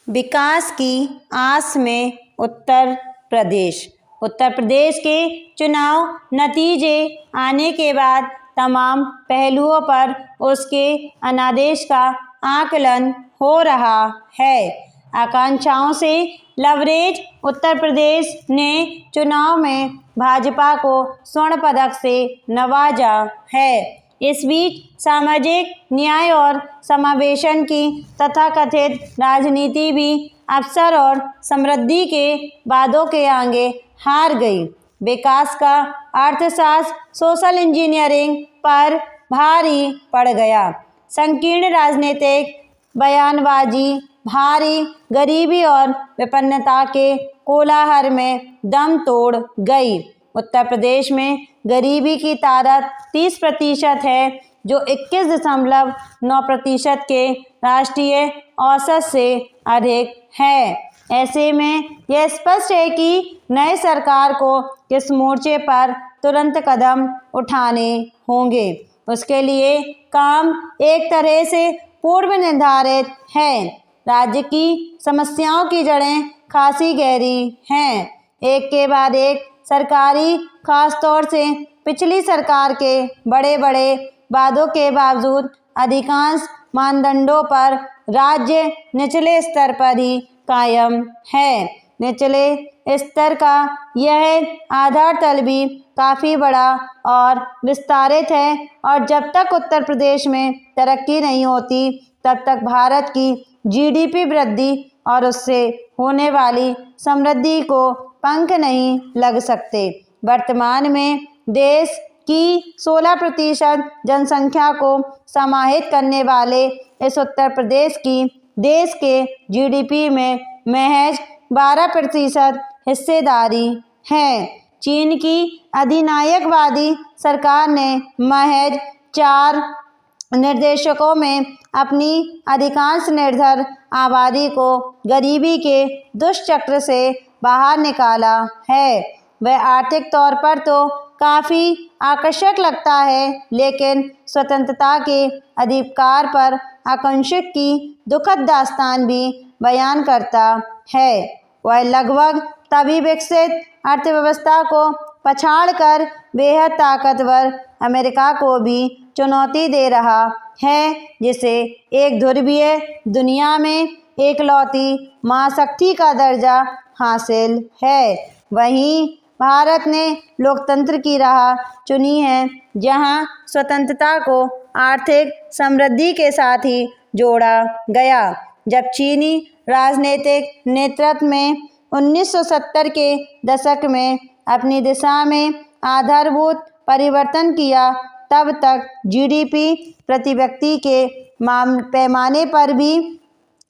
विकास की आस में उत्तर प्रदेश। उत्तर प्रदेश के चुनाव नतीजे आने के बाद तमाम पहलुओं पर उसके अनादेश का आकलन हो रहा है। आकांक्षाओं से लबरेज उत्तर प्रदेश ने चुनाव में भाजपा को स्वर्ण पदक से नवाजा है। इस बीच सामाजिक न्याय और समावेशन की तथाकथित राजनीति भी अवसर और समृद्धि के वादों के आगे हार गई। विकास का अर्थशास्त्र सोशल इंजीनियरिंग पर भारी पड़ गया। संकीर्ण राजनीतिक बयानबाजी भारी गरीबी और विपन्नता के कोलाहल में दम तोड़ गई। उत्तर प्रदेश में गरीबी की तारत 30% है, जो 21.9% के राष्ट्रीय औसत से अधिक है। ऐसे में यह स्पष्ट है कि नई सरकार को किस मोर्चे पर तुरंत कदम उठाने होंगे। उसके लिए काम एक तरह से पूर्व निर्धारित है। राज्य की समस्याओं की जड़ें खासी गहरी हैं। एक के बाद एक सरकारी, खासतौर से पिछली सरकार के बड़े बड़े वादों के बावजूद अधिकांश मानदंडों पर राज्य निचले स्तर पर ही कायम है। निचले स्तर का यह आधार तल भी काफ़ी बड़ा और विस्तारित है, और जब तक उत्तर प्रदेश में तरक्की नहीं होती तब तक भारत की जीडीपी वृद्धि और उससे होने वाली समृद्धि को पंख नहीं लग सकते। वर्तमान में देश की 16% जनसंख्या को समाहित करने वाले इस उत्तर प्रदेश की देश के जीडीपी में महज 12% हिस्सेदारी है। चीन की अधिनायकवादी सरकार ने महज 4 निर्देशकों में अपनी अधिकांश निर्धर आबादी को गरीबी के दुष्चक्र से बाहर निकाला है। वह आर्थिक तौर पर तो काफ़ी आकर्षक लगता है, लेकिन स्वतंत्रता के अधिकार पर आकांक्षित की दुखद दास्तान भी बयान करता है। वह लगभग तभी विकसित अर्थव्यवस्था को पछाड़कर बेहद ताकतवर अमेरिका को भी चुनौती दे रहा है, जिसे एक ध्रुवीय दुनिया में एकलौती महाशक्ति का दर्जा हासिल है। वहीं भारत ने लोकतंत्र की राह चुनी है, जहां स्वतंत्रता को आर्थिक समृद्धि के साथ ही जोड़ा गया। जब चीनी राजनीतिक नेतृत्व में 1970 के दशक में अपनी दिशा में आधारभूत परिवर्तन किया, तब तक जीडीपी प्रति व्यक्ति के पैमाने पर भी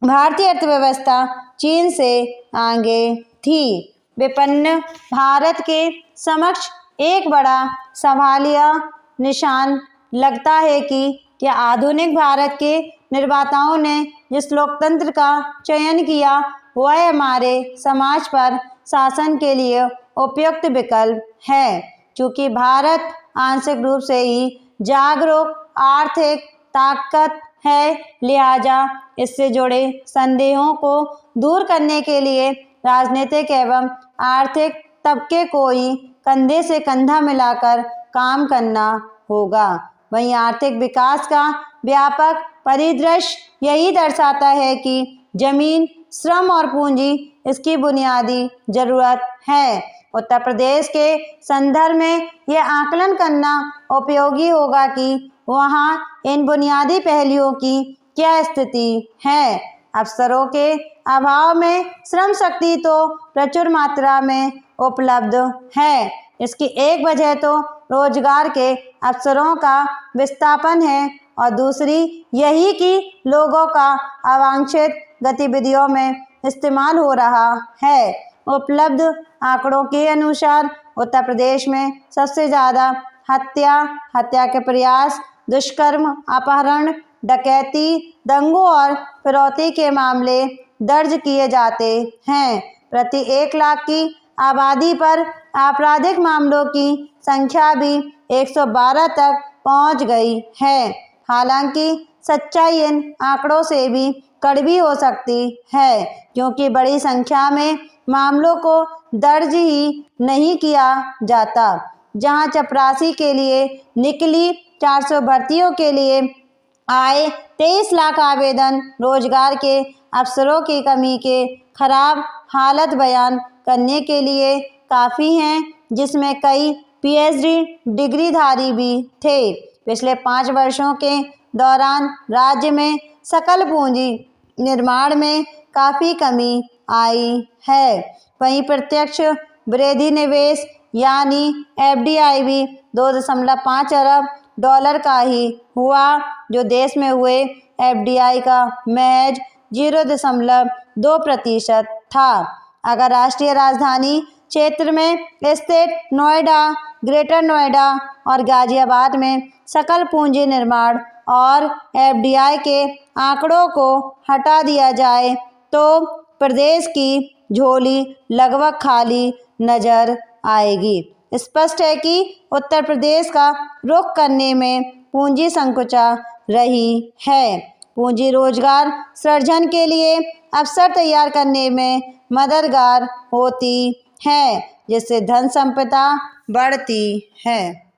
भारतीय अर्थव्यवस्था चीन से आगे थी। विपन्न भारत के समक्ष एक बड़ा सवालिया निशान लगता है कि क्या आधुनिक भारत के निर्माताओं ने जिस लोकतंत्र का चयन किया, वह हमारे समाज पर शासन के लिए उपयुक्त विकल्प है। चूँकि भारत आंशिक रूप से ही जागरूक आर्थिक ताकत है, लिहाजा इससे जुड़े संदेहों को दूर करने के लिए राजनीतिक एवं आर्थिक तबके को ही कंधे से कंधा मिलाकर काम करना होगा। वहीं आर्थिक विकास का व्यापक परिदृश्य यही दर्शाता है कि जमीन, श्रम और पूंजी इसकी बुनियादी जरूरत है। उत्तर प्रदेश के संदर्भ में यह आकलन करना उपयोगी होगा कि वहाँ इन बुनियादी पहलुओं की क्या स्थिति है। अवसरों के अभाव में श्रम शक्ति तो प्रचुर मात्रा में उपलब्ध है। इसकी एक वजह तो रोजगार के अवसरों का विस्थापन है, और दूसरी यही कि लोगों का अवांछित गतिविधियों में इस्तेमाल हो रहा है। उपलब्ध आंकड़ों के अनुसार उत्तर प्रदेश में सबसे ज़्यादा हत्या के प्रयास, दुष्कर्म, अपहरण, डकैती, दंगों और फिरौती के मामले दर्ज किए जाते हैं। प्रति 1 लाख की आबादी पर आपराधिक मामलों की संख्या भी 112 तक पहुंच गई है। हालांकि सच्चाई इन आंकड़ों से भी कड़वी हो सकती है, क्योंकि बड़ी संख्या में मामलों को दर्ज ही नहीं किया जाता। जहां चपरासी के लिए निकली 400 भर्तियों के लिए आए 23 लाख आवेदन रोजगार के अवसरों की कमी के खराब हालत बयान करने के लिए काफ़ी हैं, जिसमें कई पीएचडी डिग्रीधारी भी थे। पिछले 5 वर्षों के दौरान राज्य में सकल पूंजी निर्माण में काफ़ी कमी आई है। वहीं प्रत्यक्ष विदेशी निवेश यानी एफडीआई भी 2.5 अरब डॉलर का ही हुआ, जो देश में हुए एफडीआई का महज 0.2% था। अगर राष्ट्रीय राजधानी क्षेत्र में स्थित नोएडा, ग्रेटर नोएडा और गाजियाबाद में सकल पूंजी निर्माण और एफडीआई के आंकड़ों को हटा दिया जाए तो प्रदेश की झोली लगभग खाली नजर आएगी। स्पष्ट है कि उत्तर प्रदेश का रुख करने में पूंजी संकुचा रही है। पूंजी रोजगार सृजन के लिए अवसर तैयार करने में मददगार होती है, जिससे धन संपदा बढ़ती है।